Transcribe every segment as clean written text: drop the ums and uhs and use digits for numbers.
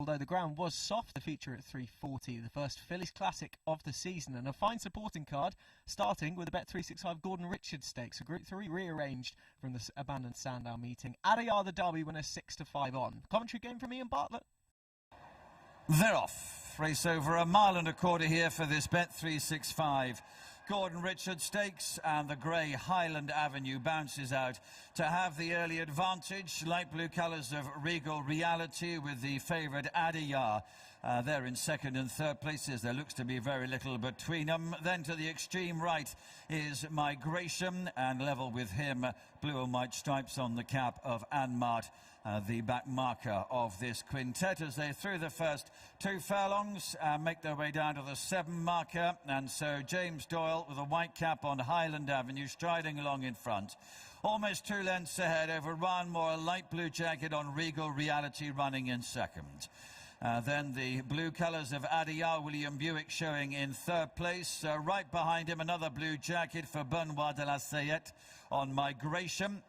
although the ground was soft. The feature at 340, the first Phillies Classic of the season, and a fine supporting card, starting with the Bet365 Gordon Richards Stakes, a Group 3 rearranged from the abandoned Sandown meeting. Adiyar, the Derby winner, 6-5 on. Commentary game from Ian Bartlett. They're off. Race over a mile and a quarter here for this Bet365 Gordon Richards Stakes, and the grey Highland Avenue bounces out to have the early advantage. Light blue colours of Regal Reality with the favourite Adiyar. They're in second and third places. There looks to be very little between them. Then to the extreme right is Migration, and level with him, blue and white stripes on the cap of Anmart, the back marker of this quintet, as they through the first 2 furlongs make their way down to the 7 marker. And so James Doyle with a white cap on Highland Avenue striding along in front, almost 2 lengths ahead over Ryan Moore, light blue jacket on Regal Reality running in second. Then the blue colours of Adiyar, William Buick showing in third place. Right behind him, another blue jacket for Benoit de la Sayette on Migration.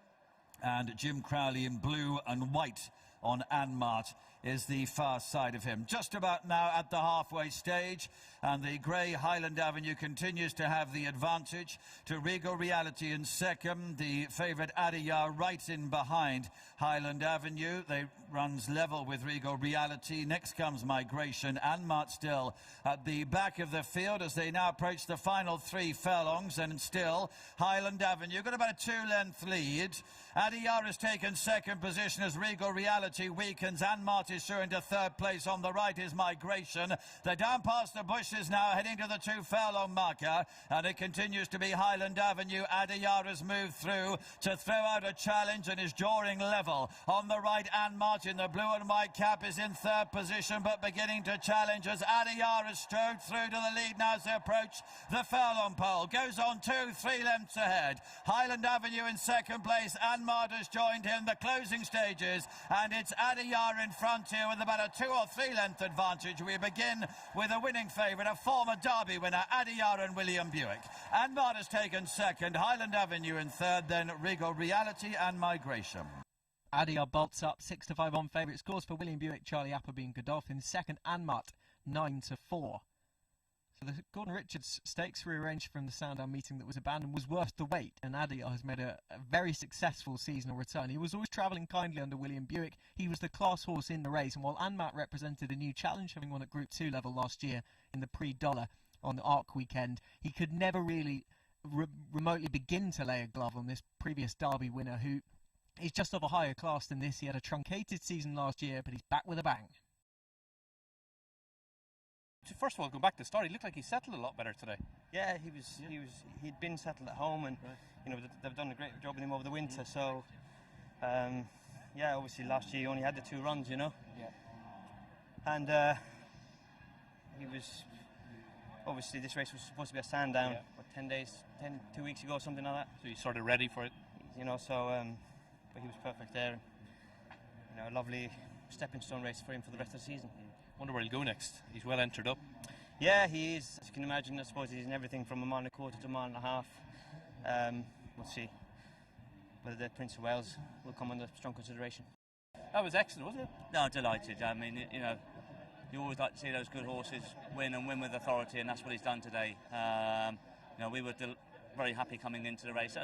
And Jim Crowley in blue and white on Anmart is the far side of him. Just about now at the halfway stage, and the grey Highland Avenue continues to have the advantage to Regal Reality in second. The favourite Adiyar right in behind Highland Avenue. They runs level with Regal Reality. Next comes Migration. Anmart still at the back of the field as they now approach the final 3 furlongs, and still Highland Avenue got about a 2-length lead. Adiyar has taken second position as Regal Reality weakens. Anmart is sure into third place. On the right is Migration. They're down past the bushes now, heading to the 2 furlong marker, and it continues to be Highland Avenue. Adiyar has moved through to throw out a challenge and is drawing level. On the right, Anmart in the blue and white cap is in third position, but beginning to challenge as Adiyar has strode through to the lead now as they approach the furlong pole. Goes on 2-3 lengths ahead. Highland Avenue in second place. Anmart has joined him. The closing stages, and it's Adiyar in front here with about a 2 or 3 length advantage. We begin with a winning favourite, a former Derby winner, Adiyar and William Buick. Anmart has taken second, Highland Avenue in third, then Regal Reality and Migration. Adiyar bolts up 6-5 on favourite. Scores for William Buick, Charlie Appleby and Godolphin. Second, Anmart 9-4. So the Gordon Richards Stakes, rearranged from the Sandown meeting that was abandoned, was worth the wait, and Adiyar has made a very successful seasonal return. He was always travelling kindly under William Buick. He was the class horse in the race, and while Anmart represented a new challenge, having won at Group 2 level last year in the Prix-Dollar on the Arc weekend, he could never really remotely begin to lay a glove on this previous Derby winner, who is just of a higher class than this. He had a truncated season last year, but he's back with a bang. First of all, going back to the start, he looked like he settled a lot better today. Yeah, he'd been settled at home, and you know, they've done a great job with him over the winter. So, yeah, obviously last year he only had the 2 runs, you know. Yeah. And he was obviously, this race was supposed to be a Sandown, what, 2 weeks ago, something like that. So he's sort of ready for it. You know, so but he was perfect there. You know, a lovely stepping stone race for him for the rest of the season. Wonder where he'll go next. He's well entered up. Yeah, he is. As you can imagine, I suppose he's in everything from a mile and a quarter to a mile and a half. We'll see whether the Prince of Wales will come under strong consideration. That was excellent, wasn't it? No, delighted. I mean, you know, you always like to see those good horses win and win with authority, and that's what he's done today. You know, we were very happy coming into the race.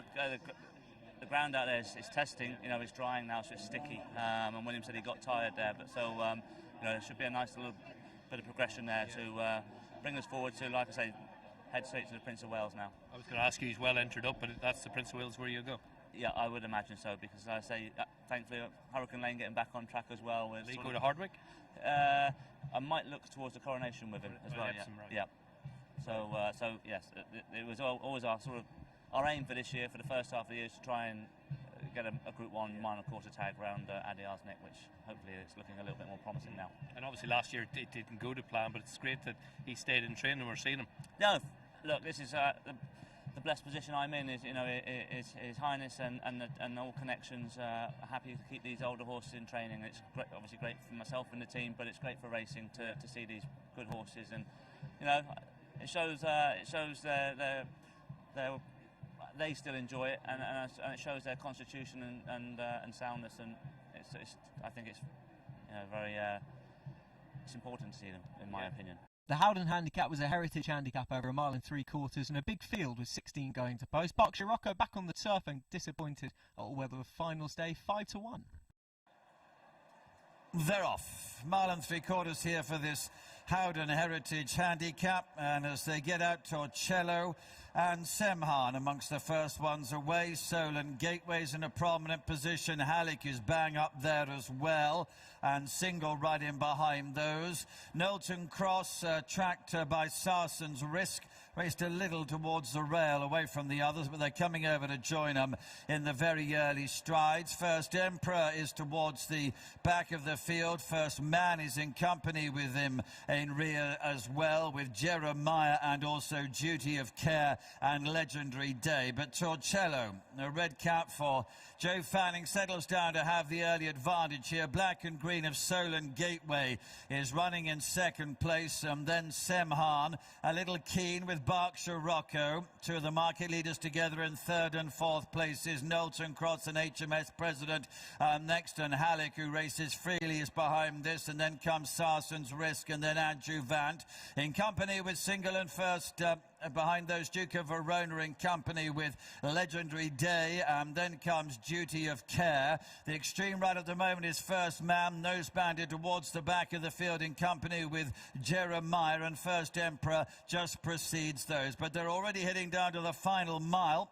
The ground out there is testing. You know, it's drying now, so it's sticky. And William said he got tired there, but so. You know, there should be a nice little bit of progression there to bring us forward to, like I say, head straight to the Prince of Wales now. I was going to ask you, he's well entered up, but that's the Prince of Wales where you go. Yeah, I would imagine so, because I say, thankfully, Hurricane Lane getting back on track as well. Did he go to Hardwick? I might look towards the coronation with him as well. Epsom, yeah. right. Yeah. So yes, it was always our sort of our aim for this year, for the first half of the year, is to try and get a Group 1 mile and a quarter tag round Adiyar's neck, which hopefully is looking a little bit more promising now. And obviously last year it didn't go to plan, but it's great that he stayed in training and we're seeing him. No, look, this is the blessed position I'm in. Is, you know, is His Highness and all connections are happy to keep these older horses in training. It's great, obviously great for myself and the team, but it's great for racing to see these good horses, and you know, it shows they still enjoy it, and it shows their constitution and soundness, and I think it's, you know, very important to see them, in my opinion. The Howden handicap was a heritage handicap over 1 3/4 and a big field with 16 going to post. Berkshire Rocco back on the turf and disappointed at all-weather finals day, 5-1. They're off. 1 3/4 here for this Howden Heritage Handicap, and as they get out, Torcello and Semhan amongst the first ones away. Solent Gateway's in a prominent position. Halleck is bang up there as well, and Single right in behind those. Knowlton Cross tracked by Sarson's Risk, raced a little towards the rail away from the others, but they're coming over to join them in the very early strides. First Emperor is towards the back of the field. First Man is in company with him in rear as well, with Jeremiah and also Duty of Care and Legendary Day. But Torcello, a red cap for Joe Fanning, settles down to have the early advantage here. Black and Green of Solent Gateway is running in second place, and then Semhan, a little keen with Berkshire Rocco. Two of the market leaders together in third and fourth places. Knowlton Cross and HMS President next, and Halleck, who races freely, is behind this, and then comes Sarson's Risk, and then Adjuvant in company with Single, and first behind those Duke of Verona in company with Legendary Day, and then comes Duty of Care. The extreme right at the moment is First Man, nose banded towards the back of the field in company with Jeremiah, and First Emperor just precedes those. But they're already heading down to the final mile,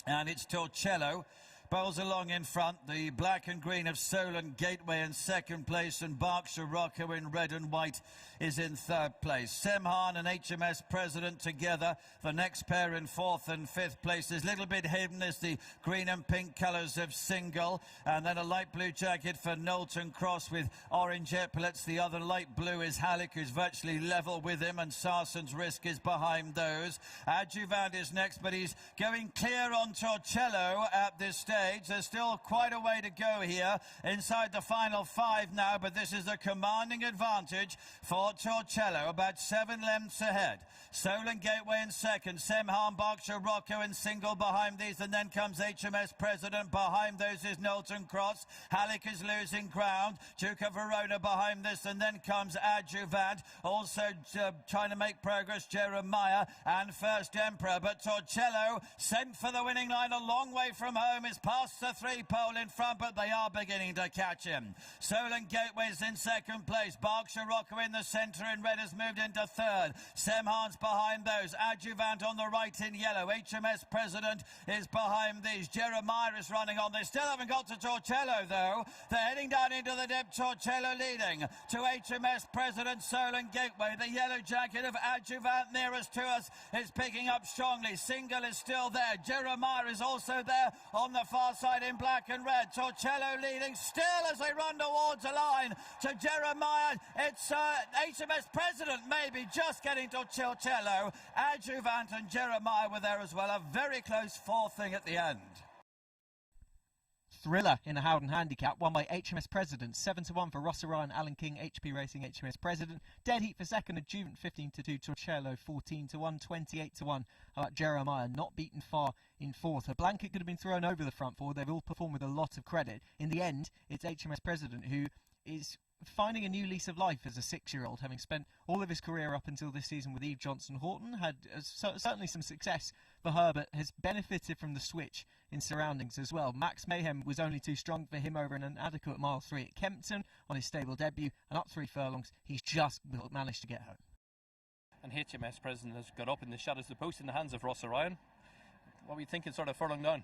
and it's Torcello bowls along in front. The Black and Green of Solent Gateway in second place, and Berkshire Rocco in red and white is in third place. Semhan and HMS President together. The next pair in fourth and fifth places. Little bit hidden is the green and pink colours of Single, and then a light blue jacket for Knowlton Cross with orange epaulets. The other light blue is Halleck, who's virtually level with him, and Sarson's Risk is behind those. Adjuvant is next, but he's going clear on Torcello at this stage. There's still quite a way to go here inside the final five now, but this is a commanding advantage for Torcello, about 7 lengths ahead. Solent Gateway in second, Semhan, Berkshire Rocco in Single behind these, and then comes HMS President. Behind those is Knowlton Cross. Halleck is losing ground. Duke of Verona behind this, and then comes Adjuvant, also trying to make progress, Jeremiah and First Emperor. But Torcello, sent for the winning line a long way from home, is past the 3-pole in front, but they are beginning to catch him. Solent Gateway's in second place. Berkshire Rocco in the centre in red has moved into third. Semhan's behind those. Adjuvant on the right in yellow. HMS President is behind these. Jeremiah is running on. They still haven't got to Torcello though. They're heading down into the depth. Torcello leading to HMS President. Solent Gateway. The yellow jacket of Adjuvant nearest to us is picking up strongly. Single is still there. Jeremiah is also there on the far side in black and red. Torcello leading still as they run towards the line to Jeremiah. It's HMS President maybe just getting to Torcello. Adjuvant and Jeremiah were there as well. A very close fourth thing at the end. Thriller in a Howden handicap, won by HMS President, 7-1 for Ross Orion, Alan King, HP Racing, HMS President. Dead heat for second, Adjuvant 15-2, Torcello 14-1, 28-1. Jeremiah not beaten far in fourth. A blanket could have been thrown over the front four. They've all performed with a lot of credit. In the end, it's HMS President who is finding a new lease of life as a 6-year-old, having spent all of his career up until this season with Eve Johnson Horton. Had certainly some success for her, but has benefited from the switch in surroundings as well. Max Mayhem was only too strong for him over an inadequate mile 3 at Kempton on his stable debut, and up 3 furlongs he's just managed to get home. And HMS President has got up in the shadows of the post in the hands of Ross Orion. What were you thinking sort of furlong down?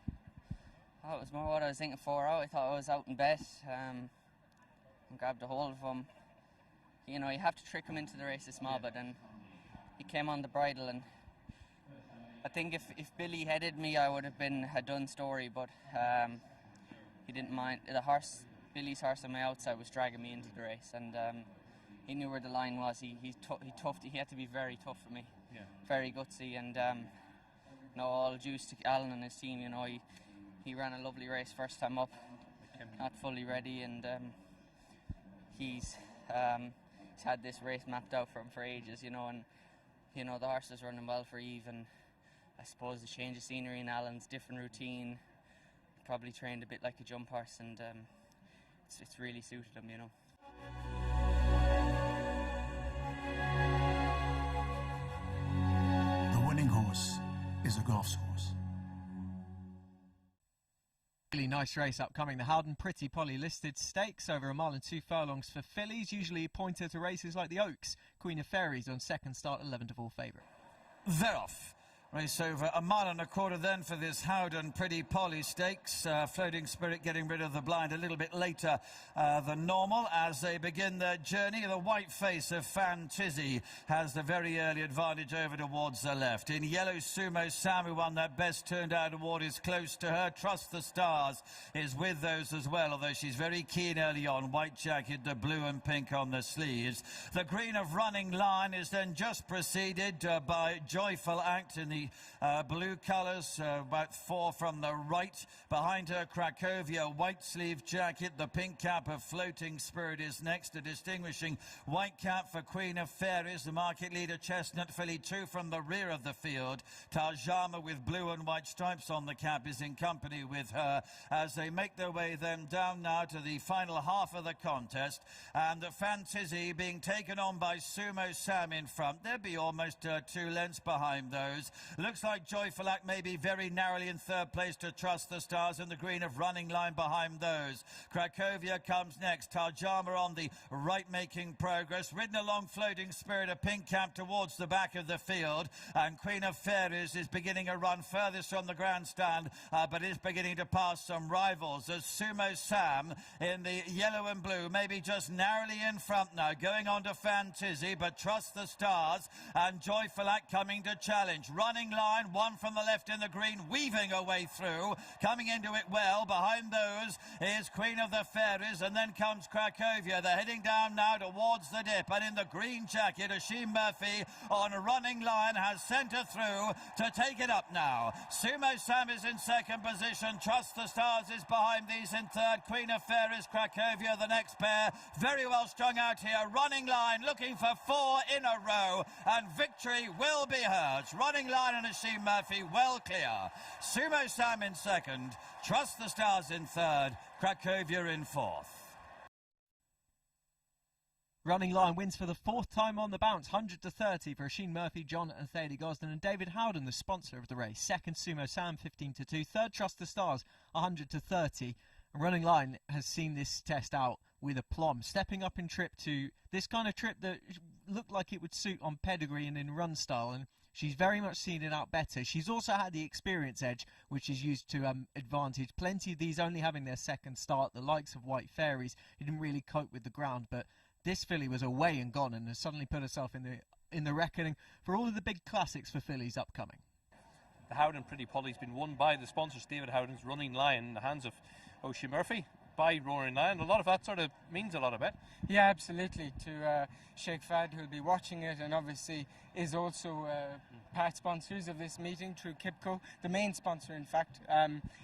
Oh, it was more what I was thinking for out. I thought I was out in bet. Grabbed a hold of him. You know, you have to trick him into the race a small bit, and he came on the bridle, and I think if Billy headed me I would have had done story, but he didn't mind. Billy's horse on my outside was dragging me into the race, and he knew where the line was. He had to be very tough for me, very gutsy, and all juice to Alan and his team. You know, he ran a lovely race first time up, not fully ready, and he's had this race mapped out for him for ages, you know, and the horse is running well for Eve, and I suppose the change of scenery in Alan's different routine, probably trained a bit like a jump horse, and it's really suited him, you know. a golf course. Really nice race upcoming. The Howden Pretty Polly listed stakes over a mile and 2 furlongs for fillies, usually pointed to races like the Oaks. Queen of Fairies on second start, 11-4 favourite. They're off. Race over a mile and a quarter then for this Howden Pretty Polly Stakes. Floating Spirit getting rid of the blind a little bit later than normal as they begin their journey. The white face of Palminteri has the very early advantage over towards the left. In yellow, Sumo Sam, who won that best turned out award, is close to her. Trust the Stars is with those as well, although she's very keen early on. White jacket, the blue and pink on the sleeves. The green of Running Line is then just preceded by Joyful Act in the blue colours, about 4 from the right. Behind her, Cracovia, white sleeve jacket. The pink cap of Floating Spirit is next. A distinguishing white cap for Queen of Fairies. The market leader, Chestnut Filly, 2 from the rear of the field. Tajama with blue and white stripes on the cap is in company with her as they make their way then down now to the final half of the contest. And the Fantasy being taken on by Sumo Sam in front. They'll be almost 2 lengths behind those. Looks like Joyful Act maybe very narrowly in third place to Trust the Stars, and the green of Running Line behind those. Cracovia comes next. Tajama on the right making progress. Ridden along Floating Spirit, a pink cap towards the back of the field. And Queen of Fairies is beginning a run furthest from the grandstand, but is beginning to pass some rivals. As Sumo Sam in the yellow and blue, maybe just narrowly in front now, going on to Fantasy, but Trust the Stars and Joyful Act coming to challenge. Running Line, 1 from the left in the green, weaving her way through, coming into it well. Behind those is Queen of the Fairies, and then comes Cracovia. They're heading down now towards the dip, and in the green jacket, Ashim Murphy on a Running Line has sent her through to take it up now. Sumo Sam is in second position. Trust the Stars is behind these in third. Queen of Fairies, Cracovia, the next pair. Very well strung out here. Running Line looking for 4 in a row, and victory will be hers. Running Line and Ashim Murphy well clear. Sumo Sam in second. Trust the Stars in third. Cracovia in fourth. Running Line wins for the 4th time on the bounce, 100-30 for Asheen Murphy, John and Thady Gosden, and David Howden, the sponsor of the race. Second, Sumo Sam, 15-2. Third, Trust the Stars, 100-30. And Running Line has seen this test out with aplomb, stepping up in trip to this kind of trip that looked like it would suit on pedigree and in run style, and she's very much seen it out better. She's also had the experience edge, which is used to advantage. Plenty of these only having their second start, the likes of White Fairies, who didn't really cope with the ground, but this filly was away and gone and has suddenly put herself in the reckoning for all of the big classics for fillies upcoming. The Howden Pretty Polly's been won by the sponsors. David Howden's Running Lion in the hands of Oshie Murphy by Roaring Lion. A lot of that sort of means a lot of it. Yeah, absolutely. To Sheikh Fad, who'll be watching it and obviously is also part sponsors of this meeting through Kipco, the main sponsor in fact.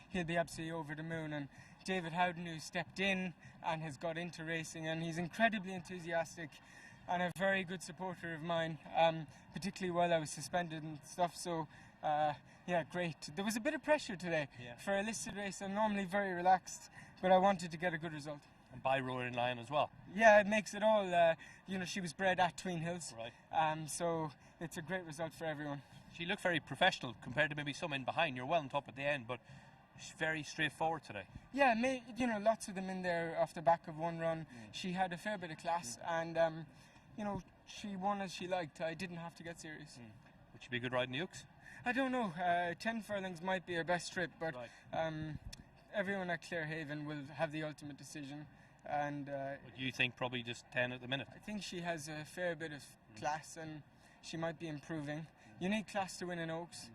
He'll be absolutely over the moon. And David Howden, who stepped in and has got into racing, and he's incredibly enthusiastic and a very good supporter of mine, particularly while I was suspended and stuff. So yeah, great. There was a bit of pressure today for a listed race. I'm normally very relaxed, but I wanted to get a good result. And by Roaring Lion as well. Yeah, it makes it all, you know, she was bred at Tween Hills. Right. So it's a great result for everyone. She looked very professional compared to maybe some in behind. You're well on top at the end, but she's very straightforward today. Yeah, you know, lots of them in there off the back of one run. She had a fair bit of class, and, you know, she won as she liked. I didn't have to get serious. Would she be a good ride in the Ukes? I don't know. 10 furlongs might be her best trip, but everyone at Clarehaven will have the ultimate decision. And But you think probably just 10 at the minute? I think she has a fair bit of class, and she might be improving. You need class to win in Oaks,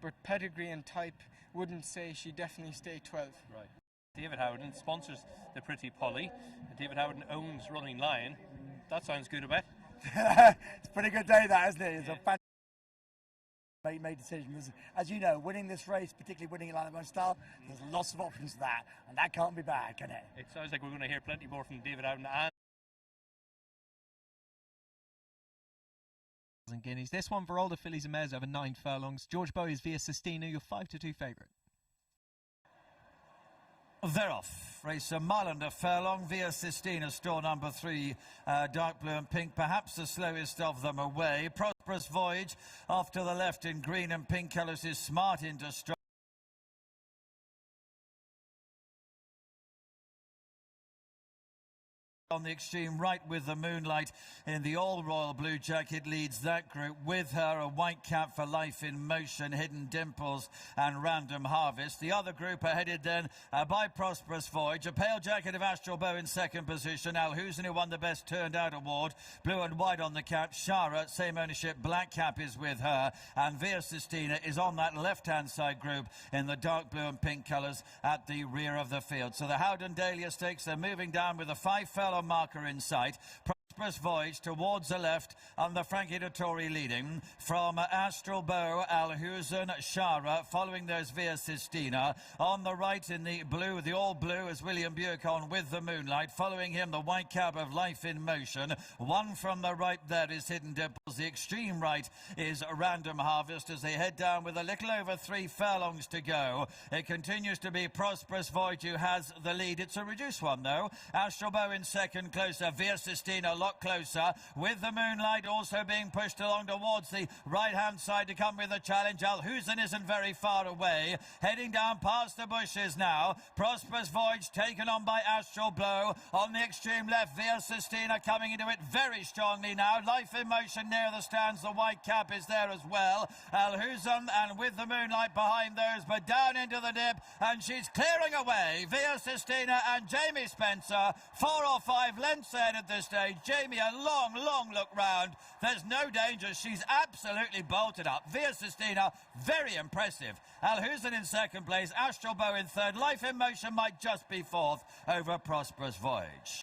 but pedigree and type wouldn't say she definitely stay 12. Right. David Howden sponsors the Pretty Polly. David Howden owns Running Lion. That sounds good, a bet. It's a pretty good day, that, isn't it? It's a fantastic made decision. As you know, winning this race, particularly winning it like the style, there's lots of options for that, and that can't be bad, can it? It sounds like we're going to hear plenty more from David Howden and Guineas. This one for older fillies and mares over 9 furlongs. George Bowie's Via Sestina, your 5-2 favourite. They're off. Race a mile and a furlong. Via Sistina, store number 3, dark blue and pink, perhaps the slowest of them away. Prosperous Voyage off to the left in green and pink colours is Smart into Stride. On the extreme right with the Moonlight in the all royal blue jacket leads that group. With her a white cap for Life in Motion, Hidden Dimples and Random Harvest. The other group are headed then by Prosperous Voyage. A pale jacket of Astral Bow in second position. Alhusen, who won the Best Turned Out award. Blue and white on the cap. Shara, same ownership, black cap is with her. And Via Sistina is on that left-hand side group in the dark blue and pink colours at the rear of the field. So the Howden Dahlia Stakes, they're moving down with a 5-furlong marker in sight. Prosperous Voyage towards the left under Frankie Dettori leading. From Astral Bow, Alhusen, Shara, following those Via Sistina. On the right in the blue, the all blue, is William Buick on With the Moonlight. Following him, the white cap of Life in Motion. One from the right there is Hidden Dimples. The extreme right is Random Harvest as they head down with a little over 3 furlongs to go. It continues to be Prosperous Voyage who has the lead. It's a reduced one though. Astral Bow in second, closer. Via Sistina a lot closer. With the Moonlight also being pushed along towards the right-hand side to come with a challenge. Alhusen isn't very far away. Heading down past the bushes now. Prosperous Voyage taken on by Astral Blow. On the extreme left, Via Sistina coming into it very strongly now. Life in Motion near the stands. The white cap is there as well. Alhusen and With the Moonlight behind those, but down into the dip, and she's clearing away. Via Sistina and Jamie Spencer, 4 or 5 lengths ahead at this stage. Jamie, a long look round. There's no danger. She's absolutely bolted up. Via Sistina, very impressive. Alhusen in second place. Astral Bow in third. Life in Motion might just be fourth over Prosperous Voyage.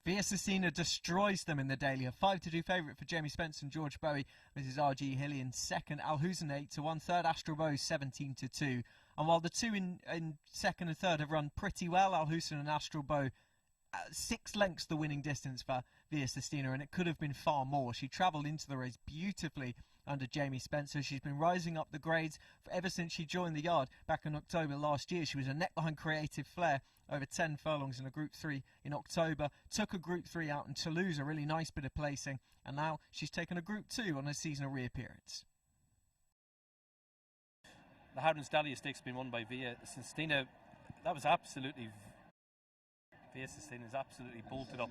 Via Sistina destroys them in the Dahlia. 5-2 favourite for Jamie Spencer and George Bowie. This is R.G. Hilly in second. Alhusen 8-1. Third, Astral Bow 17-2. And while the two in second and third have run pretty well, Alhusen and Astral Bow, 6 lengths the winning distance for Via Sistina, and it could have been far more. She travelled into the race beautifully under Jamie Spencer. She's been rising up the grades ever since she joined the yard back in October last year. She was a neck behind Creative Flair over 10 furlongs in a Group 3 in October. Took a Group 3 out in Toulouse, a really nice bit of placing, and now she's taken a Group 2 on a seasonal reappearance. The Howden Dahlia Stakes has been won by Via Sistina. That was absolutely... Via Sistina is absolutely bolted up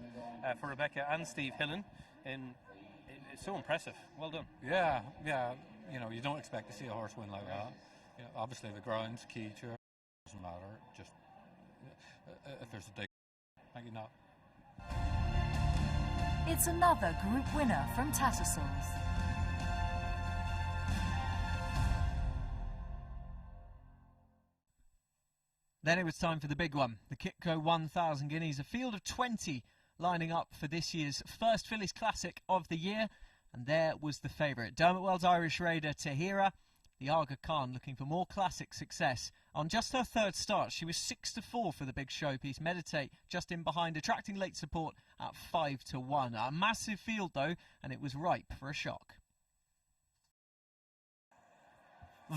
for Rebecca and Steve Hillen. It's so impressive. Well done. Yeah. You know, you don't expect to see a horse win like that. You know, obviously the ground's key to it. Doesn't matter. Just if there's a dig, maybe not. It's another group winner from Tattersalls. Then it was time for the big one, the Kitco 1000 Guineas, a field of 20 lining up for this year's first Phillies Classic of the year, and there was the favourite. Dermot Wells' Irish Raider Tahira, the Aga Khan, looking for more classic success. On just her third start, she was 6-4 for the big showpiece. Meditate just in behind, attracting late support at 5-1. A massive field though, and it was ripe for a shock.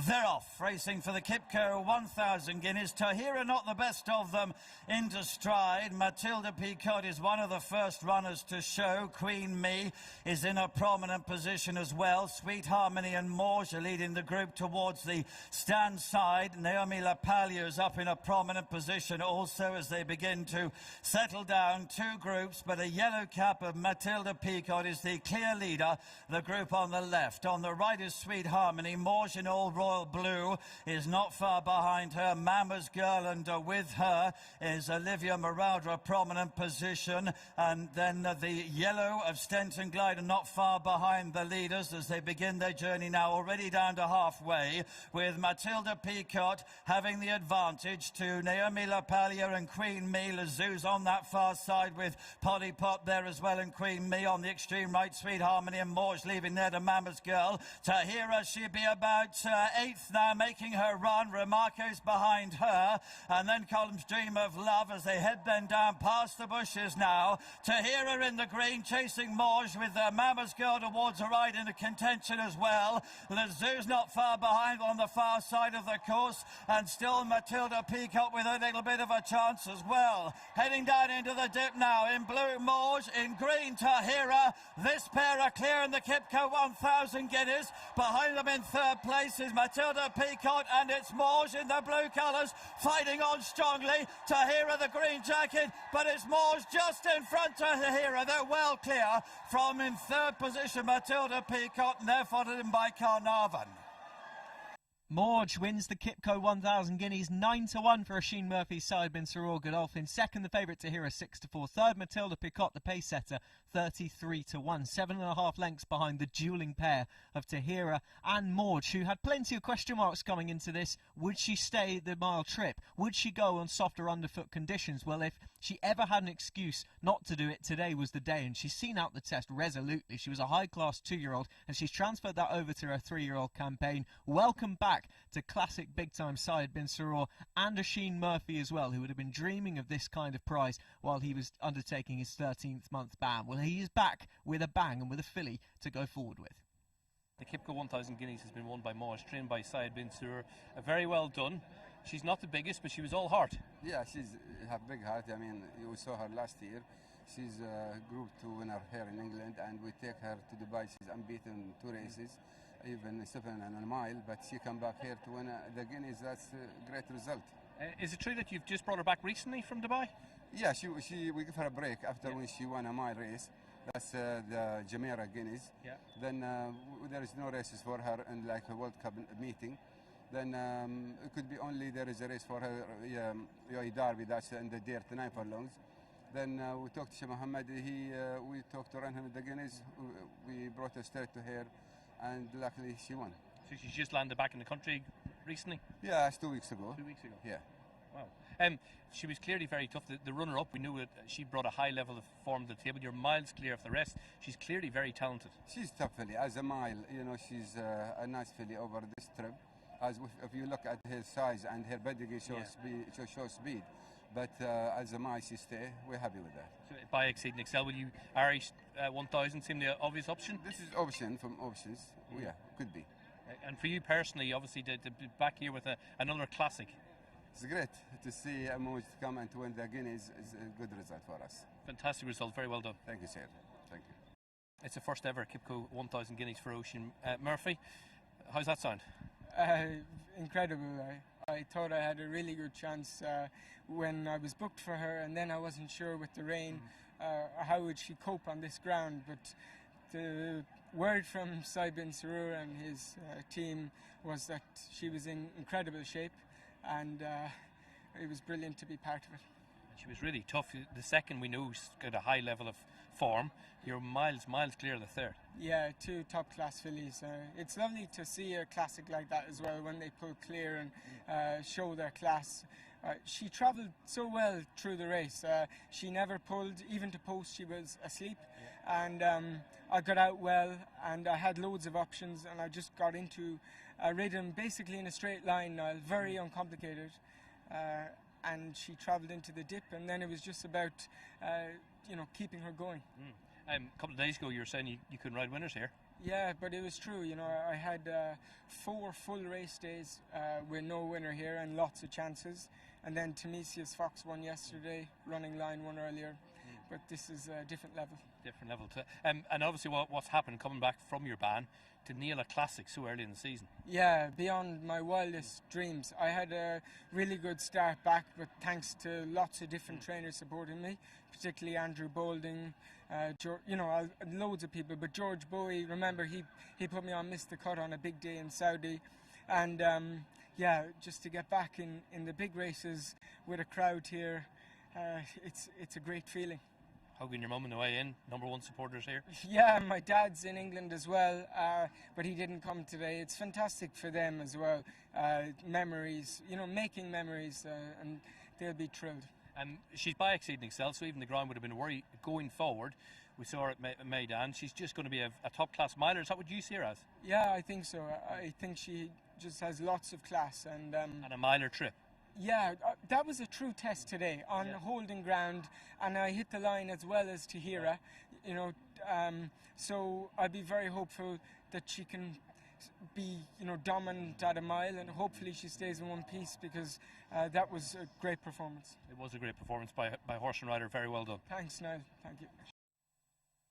They're off, racing for the Kipco 1000 Guineas. Tahira not the best of them into stride. Matilda Picot is one of the first runners to show. Queen Me is in a prominent position as well. Sweet Harmony and Morge are leading the group towards the stand side. Naomi LaPalia is up in a prominent position also as they begin to settle down. 2 groups, but a yellow cap of Matilda Picot is the clear leader. The group on the left. On the right is Sweet Harmony. Morge in all royal blue is not far behind her. Mama's Girl, and with her is Olivia Marauder, a prominent position. And then the yellow of Stenton Glider not far behind the leaders as they begin their journey now, already down to halfway, with Matilda Picot having the advantage to Naomi LaPalia and Queen Me. Lazoo's on that far side with Polly Pop there as well, and Queen Me on the extreme right. Sweet Harmony and Morge leaving there to Mama's Girl. Tahira, she'd be about 8th now, making her run. Remarco's behind her. And then Column's Dream of Love as they head then down past the bushes now. Tahira in the green, chasing Morge with Mama's Girl towards the right into contention as well. Lazoo's not far behind on the far side of the course. And still Matilda Peacock with a little bit of a chance as well. Heading down into the dip now. In blue, Morge. In green, Tahira. This pair are clearing the Kipco 1,000 guineas. Behind them in third place is Matilda Peacock, and it's Morge in the blue colours, fighting on strongly. Tahira the green jacket, but it's Morge just in front of Tahira. They're well clear from in third position Matilda Peacock, and they're followed in by Carnarvon. Morge wins the Kipco 1,000 guineas, 9-1 for Oisin Murphy's side, Bin Sir Godolphin. Second, the favourite Tahira, 6-4. Third, Matilda Peacock, the pace setter, 33-1. 7.5 lengths behind the duelling pair of Tahira and Morge, who had plenty of question marks coming into this. Would she stay the mile trip? Would she go on softer underfoot conditions? Well, if she ever had an excuse not to do it, today was the day, and she's seen out the test resolutely. She was a high-class 2-year-old, and she's transferred that over to her 3-year-old campaign. Welcome back to classic big-time side Bin Sir and Oisin Murphy as well, who would have been dreaming of this kind of prize while he was undertaking his 13th month ban. Well, he is back with a bang and with a filly to go forward with. The Kipco 1,000 guineas has been won by Morge, trained by Syed Bin Sur. Very well done. She's not the biggest, but she was all heart. Yeah, she's have big heart. I mean, you saw her last year. She's a Group 2 winner here in England, and we take her to Dubai. She's unbeaten 2 races, even 7 and a mile, but she come back here to win the Guineas. That's a great result. Is it true that you've just brought her back recently from Dubai? Yeah, we give her a break after when she won a mile race. That's the Jumeirah Guineas. Yeah. Then there is no races for her in like a World Cup meeting. Then it could be only there is a race for her, UAE Derby, that's in the Dare to 9 furlongs. Then we talked to Shah Mohammed, we talked to run him the Guineas, we brought her straight to her, and luckily she won. So she's just landed back in the country recently? Yeah, it's 2 weeks ago. 2 weeks ago? Yeah. Wow. She was clearly very tough. The runner-up, we knew that she brought a high level of form to the table. You're miles clear of the rest. She's clearly very talented. She's tough filly. As a mile, she's a nice filly over this trip. As if you look at her size and her pedigree shows speed. But as a mile, she stay. We're happy with that. So by Exceed and Excel, will you Irish 1,000 seem the obvious option? This is option from options. Yeah, could be. And for you personally, obviously, to be back here with another classic. It's great to see Morge to come and to win the Guineas is a good result for us. Fantastic result, very well done. Thank you, sir. Thank you. It's the first ever Kipco 1,000 guineas for Oisin Murphy. How's that sound? Incredible. I thought I had a really good chance when I was booked for her, and then I wasn't sure with the rain how would she cope on this ground, but the word from Syed Bin Surur and his team was that she was in incredible shape, and it was brilliant to be part of it. She was really tough. The second we knew she's got a high level of form. You're miles clear of the third. Yeah, 2 top-class fillies. It's lovely to see a classic like that as well when they pull clear and show their class. She travelled so well through the race. She never pulled, even to post she was asleep. Yeah. And I got out well, and I had loads of options, and I just got into a rhythm basically in a straight line, very uncomplicated. And she travelled into the dip, and then it was just about keeping her going. A couple of days ago you were saying you couldn't ride winners here. Yeah, but it was true. I had 4 full race days with no winner here and lots of chances. And then Timesius Fox won yesterday, Running Line won earlier. But this is a different level. Different level. And obviously what's happened coming back from your ban to nail a classic so early in the season. Yeah, beyond my wildest dreams. I had a really good start back, but thanks to lots of different trainers supporting me, particularly Andrew Boulding, loads of people. But George Bowie, remember, he put me on Miss the Cut on a big day in Saudi. And just to get back in the big races with a crowd here, it's a great feeling. Hugging your mum on the way in, #1 supporters here. Yeah, my dad's in England as well, but he didn't come today. It's fantastic for them as well. Memories, making memories, and they'll be thrilled. And she's by Exceeding Excel, so even the ground would have been a worry going forward. We saw her at Maidan. She's just going to be a top-class miler. Is that what you see her as? Yeah, I think so. I think she just has lots of class. And a miler trip. Yeah, that was a true test today on holding ground, and I hit the line as well as Tahira, you know. So I'd be very hopeful that she can be, you know, dominant at a mile, and hopefully she stays in one piece, because that was a great performance. It was a great performance by horse and rider. Very well done. Thanks, Niall. Thank you.